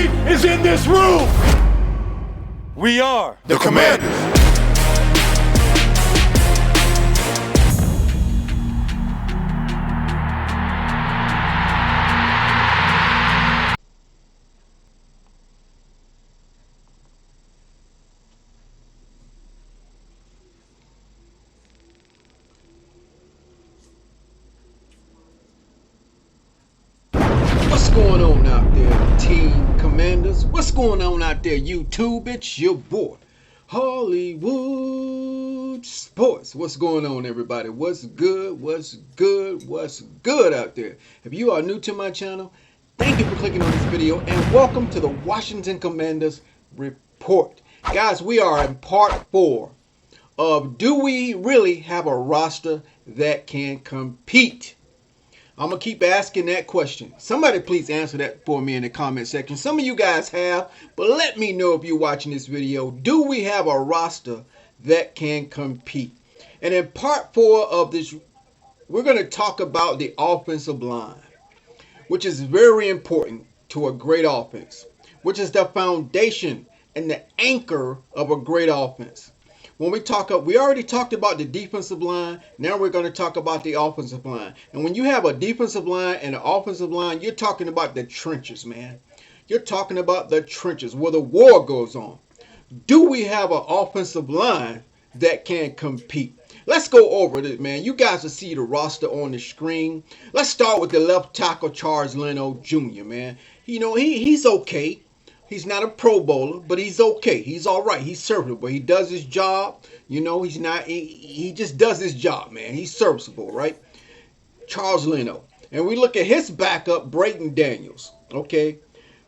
Elite is in this room. We are The Commanders. What's going on out there, Team Commanders? What's going on out there, YouTube? It's your boy, Hollywood Sports. What's going on, everybody? What's good? What's good? What's good out there? If you are new to my channel, thank you for clicking on this video and welcome to the Washington Commanders Report. Guys, we are in part 4 of Do We Really Have a Roster That Can Compete? I'm going to keep asking that question. Somebody please answer that for me in the comment section. Some of you guys have, but let me know if you're watching this video. Do we have a roster that can compete? And in part 4 of this, we're going to talk about the offensive line, which is very important to a great offense, which is the foundation and the anchor of a great offense. When we already talked about the defensive line. Now we're going to talk about the offensive line. And when you have a defensive line and an offensive line, you're talking about the trenches, man. You're talking about the trenches where the war goes on. Do we have an offensive line that can compete? Let's go over this, man. You guys will see the roster on the screen. Let's start with the left tackle, Charles Leno Jr., man. You know, he's okay. He's not a Pro Bowler, but he's okay. He's all right. He's serviceable. He does his job. You know, he just does his job, man. He's serviceable, right? Charles Leno. And we look at his backup, Braden Daniels. Okay.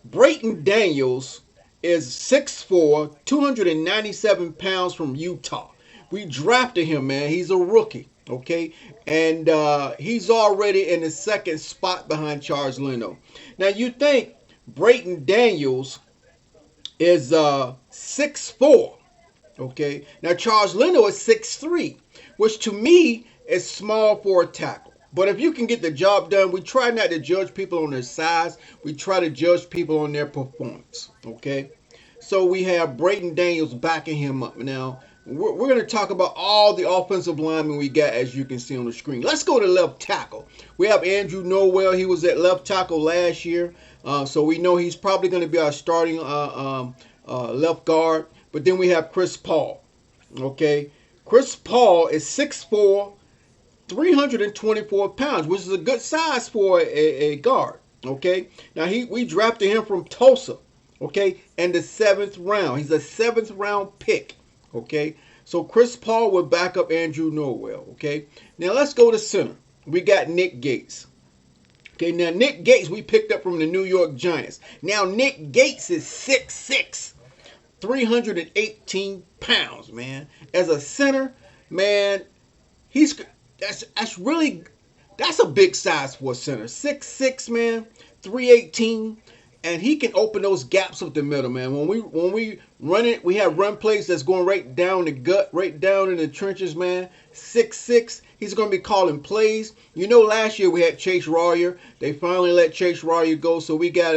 Braden Daniels is 6'4", 297 pounds from Utah. We drafted him, man. He's a rookie. Okay. And he's already in the second spot behind Charles Leno. Now, you think Braden Daniels is 6'4", okay? Now, Charles Leno is 6'3", which to me is small for a tackle. But if you can get the job done, we try not to judge people on their size. We try to judge people on their performance, okay? So we have Braden Daniels backing him up. Now, we're going to talk about all the offensive linemen we got, as you can see on the screen. Let's go to left tackle. We have Andrew Norwell. He was at left tackle last year. So we know he's probably going to be our starting left guard. But then we have Chris Paul. Okay. Chris Paul is 6'4", 324 pounds, which is a good size for a guard. Okay. Now, we drafted him from Tulsa. Okay. In the 7th round. He's a 7th round pick. Okay. So Chris Paul will back up Andrew Norwell. Okay. Now, let's go to center. We got Nick Gates. Okay, now Nick Gates we picked up from the New York Giants. Now Nick Gates is 6'6", 318 pounds, man. As a center, man, that's a big size for a center. 6'6", man, 318, and he can open those gaps up the middle, man. When we run it, we have run plays that's going right down the gut, right down in the trenches, man. 6'6". He's going to be calling plays. You know, last year we had Chase Royer. They finally let Chase Royer go. So we got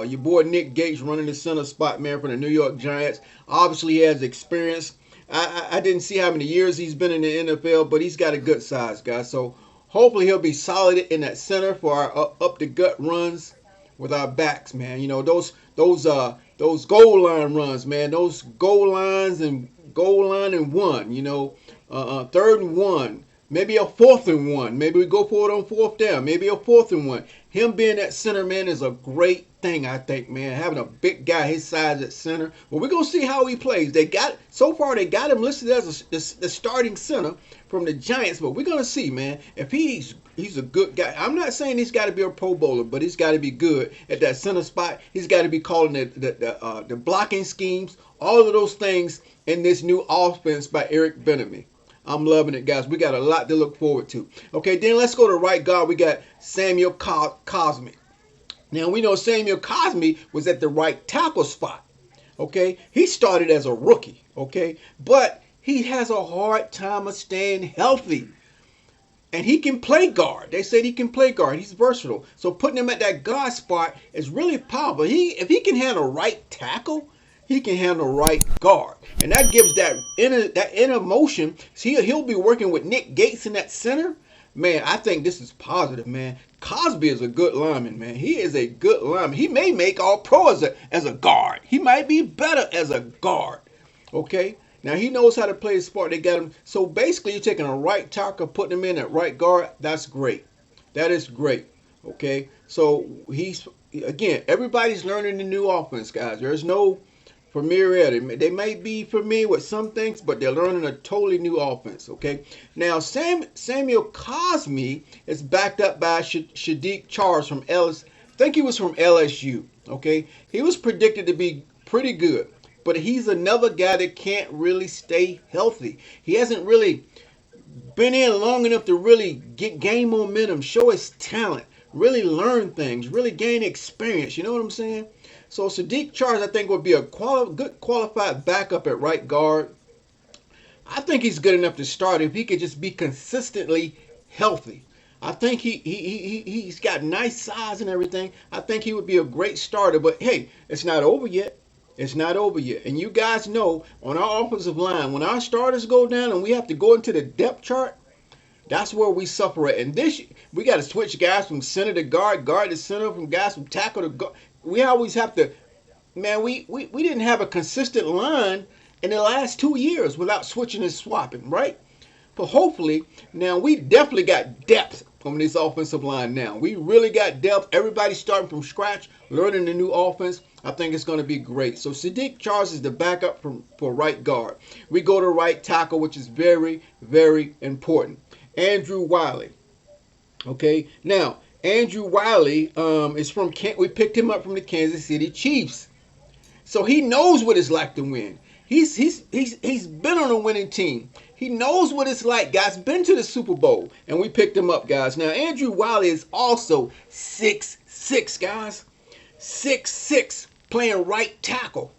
your boy Nick Gates running the center spot, man, for the New York Giants. Obviously, he has experience. I didn't see how many years he's been in the NFL, but he's got a good size, guys. So hopefully he'll be solid in that center for our up-the-gut runs with our backs, man. You know, those goal line runs, man. Those goal line and one, you know, 3rd and 1. Maybe a 4th and 1. Maybe we go for it on 4th down. Maybe a 4th and 1. Him being that center, man, is a great thing, I think, man. Having a big guy his size at center. Well, we're going to see how he plays. So far, they got him listed as the starting center from the Giants. But we're going to see, man, if he's a good guy. I'm not saying he's got to be a Pro Bowler, but he's got to be good at that center spot. He's got to be calling the blocking schemes, all of those things in this new offense by Eric Bieniemy. I'm loving it, guys. We got a lot to look forward to. Okay, then let's go to right guard. We got Samuel Cosmi. Now, we know Samuel Cosmi was at the right tackle spot. Okay, he started as a rookie. Okay, but he has a hard time of staying healthy. And he can play guard. They said he can play guard. He's versatile. So putting him at that guard spot is really powerful. If he can handle right tackle, he can handle right guard. And that gives that inner motion. He'll be working with Nick Gates in that center. Man, I think this is positive, man. Cosby is a good lineman, man. He is a good lineman. He may make all pro as a guard. He might be better as a guard. Okay? Now he knows how to play the sport. They got him. So basically, you're taking a right tackle, putting him in at right guard. That's great. That is great. Okay. So everybody's learning the new offense, guys. There's no familiarity. They may be familiar with some things, but they're learning a totally new offense. Okay. Now Samuel Cosmi is backed up by Shadiq Charles from LSU. I think he was from LSU. Okay. He was predicted to be pretty good. But he's another guy that can't really stay healthy. He hasn't really been in long enough to really gain momentum, show his talent, really learn things, really gain experience. You know what I'm saying? So Shadiq Charles, I think, would be a good qualified backup at right guard. I think he's good enough to start if he could just be consistently healthy. I think he's got nice size and everything. I think he would be a great starter. But hey, it's not over yet. It's not over yet. And you guys know on our offensive line, when our starters go down and we have to go into the depth chart, that's where we suffer at. And we got to switch guys from center to guard, guard to center, from guys from tackle to guard. We always have to, man, we didn't have a consistent line in the last 2 years without switching and swapping, right? But hopefully, now we definitely got depth on this offensive line now. We really got depth. Everybody's starting from scratch, learning the new offense. I think it's going to be great. So Shadiq Charles is the backup for right guard. We go to right tackle, which is very, very important. Andrew Wiley. Okay, now Andrew Wiley is from we picked him up from the Kansas City Chiefs, so he knows what it's like to win. He's been on a winning team. He knows what it's like, guys. Been to the Super Bowl, and we picked him up, guys. Now Andrew Wiley is also 6'6", guys. 6'6", playing right tackle.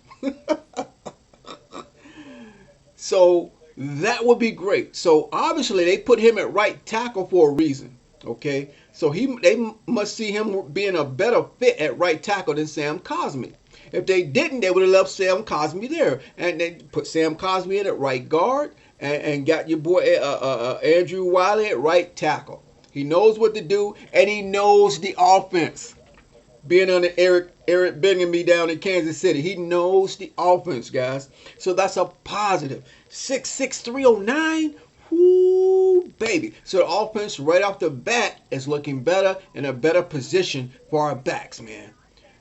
So that would be great. So obviously they put him at right tackle for a reason. Okay, so they must see him being a better fit at right tackle than Sam Cosmi. If they didn't, they would have left Sam Cosmi there, and they put Sam Cosmi in at right guard, and got your boy Andrew Wiley at right tackle. He knows what to do, and he knows the offense. Being under Eric Bieniemy down in Kansas City, he knows the offense, guys. So that's a positive. 6'6", 309. Whoo, baby. So the offense right off the bat is looking better, in a better position for our backs, man.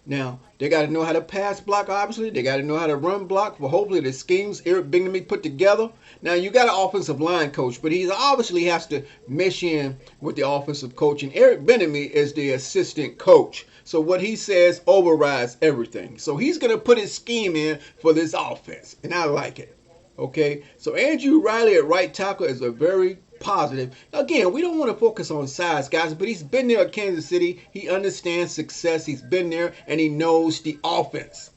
Now, they got to know how to pass block, obviously. They got to know how to run block for hopefully the schemes Eric Bieniemy put together. Now, you got an offensive line coach, but he obviously has to mesh in with the offensive coach. And Eric Bieniemy is the assistant coach. So what he says overrides everything. So he's going to put his scheme in for this offense, and I like it. Okay, so Andrew Wiley at right tackle is a very positive. Again, we don't want to focus on size, guys, but he's been there at Kansas City. He understands success. He's been there, and he knows the offense.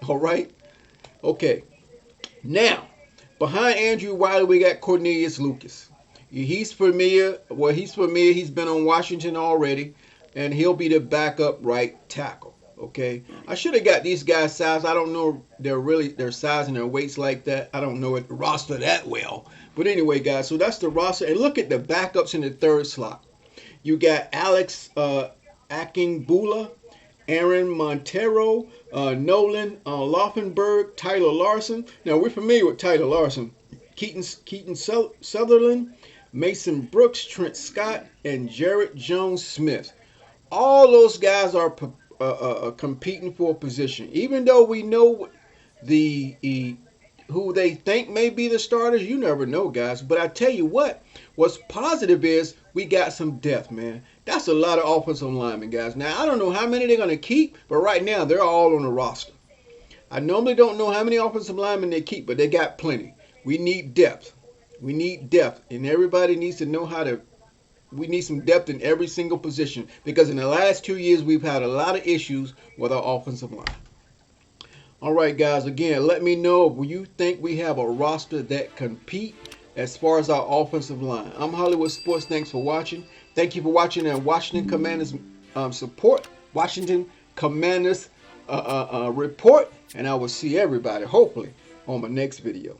All right? Okay. Now, behind Andrew Wiley, we got Cornelius Lucas. He's familiar. Well, he's familiar. He's been on Washington already, and he'll be the backup right tackle. Okay, I should have got these guys' size. I don't know their size and their weights like that. I don't know the roster that well. But anyway, guys, so that's the roster. And look at the backups in the third slot. You got Alex Akingbula, Aaron Montero, Nolan Laufenberg, Tyler Larson. Now, we're familiar with Tyler Larson. Keaton Sutherland, Mason Brooks, Trent Scott, and Jarrett Jones-Smith. All those guys are competing for a position. Even though we know who they think may be the starters, you never know, guys. But I tell you what's positive is we got some depth, man. That's a lot of offensive linemen, guys. Now, I don't know how many they're going to keep, but right now they're all on the roster. I normally don't know how many offensive linemen they keep, but they got plenty. We need depth. We need depth, and everybody needs to know how to. We need some depth in every single position, because in the last 2 years we've had a lot of issues with our offensive line. All right, guys, again, let me know if you think we have a roster that compete as far as our offensive line. I'm Hollywood Sports. Thanks for watching. Thank you for watching and Washington Commanders support. Washington Commanders report. And I will see everybody, hopefully, on my next video.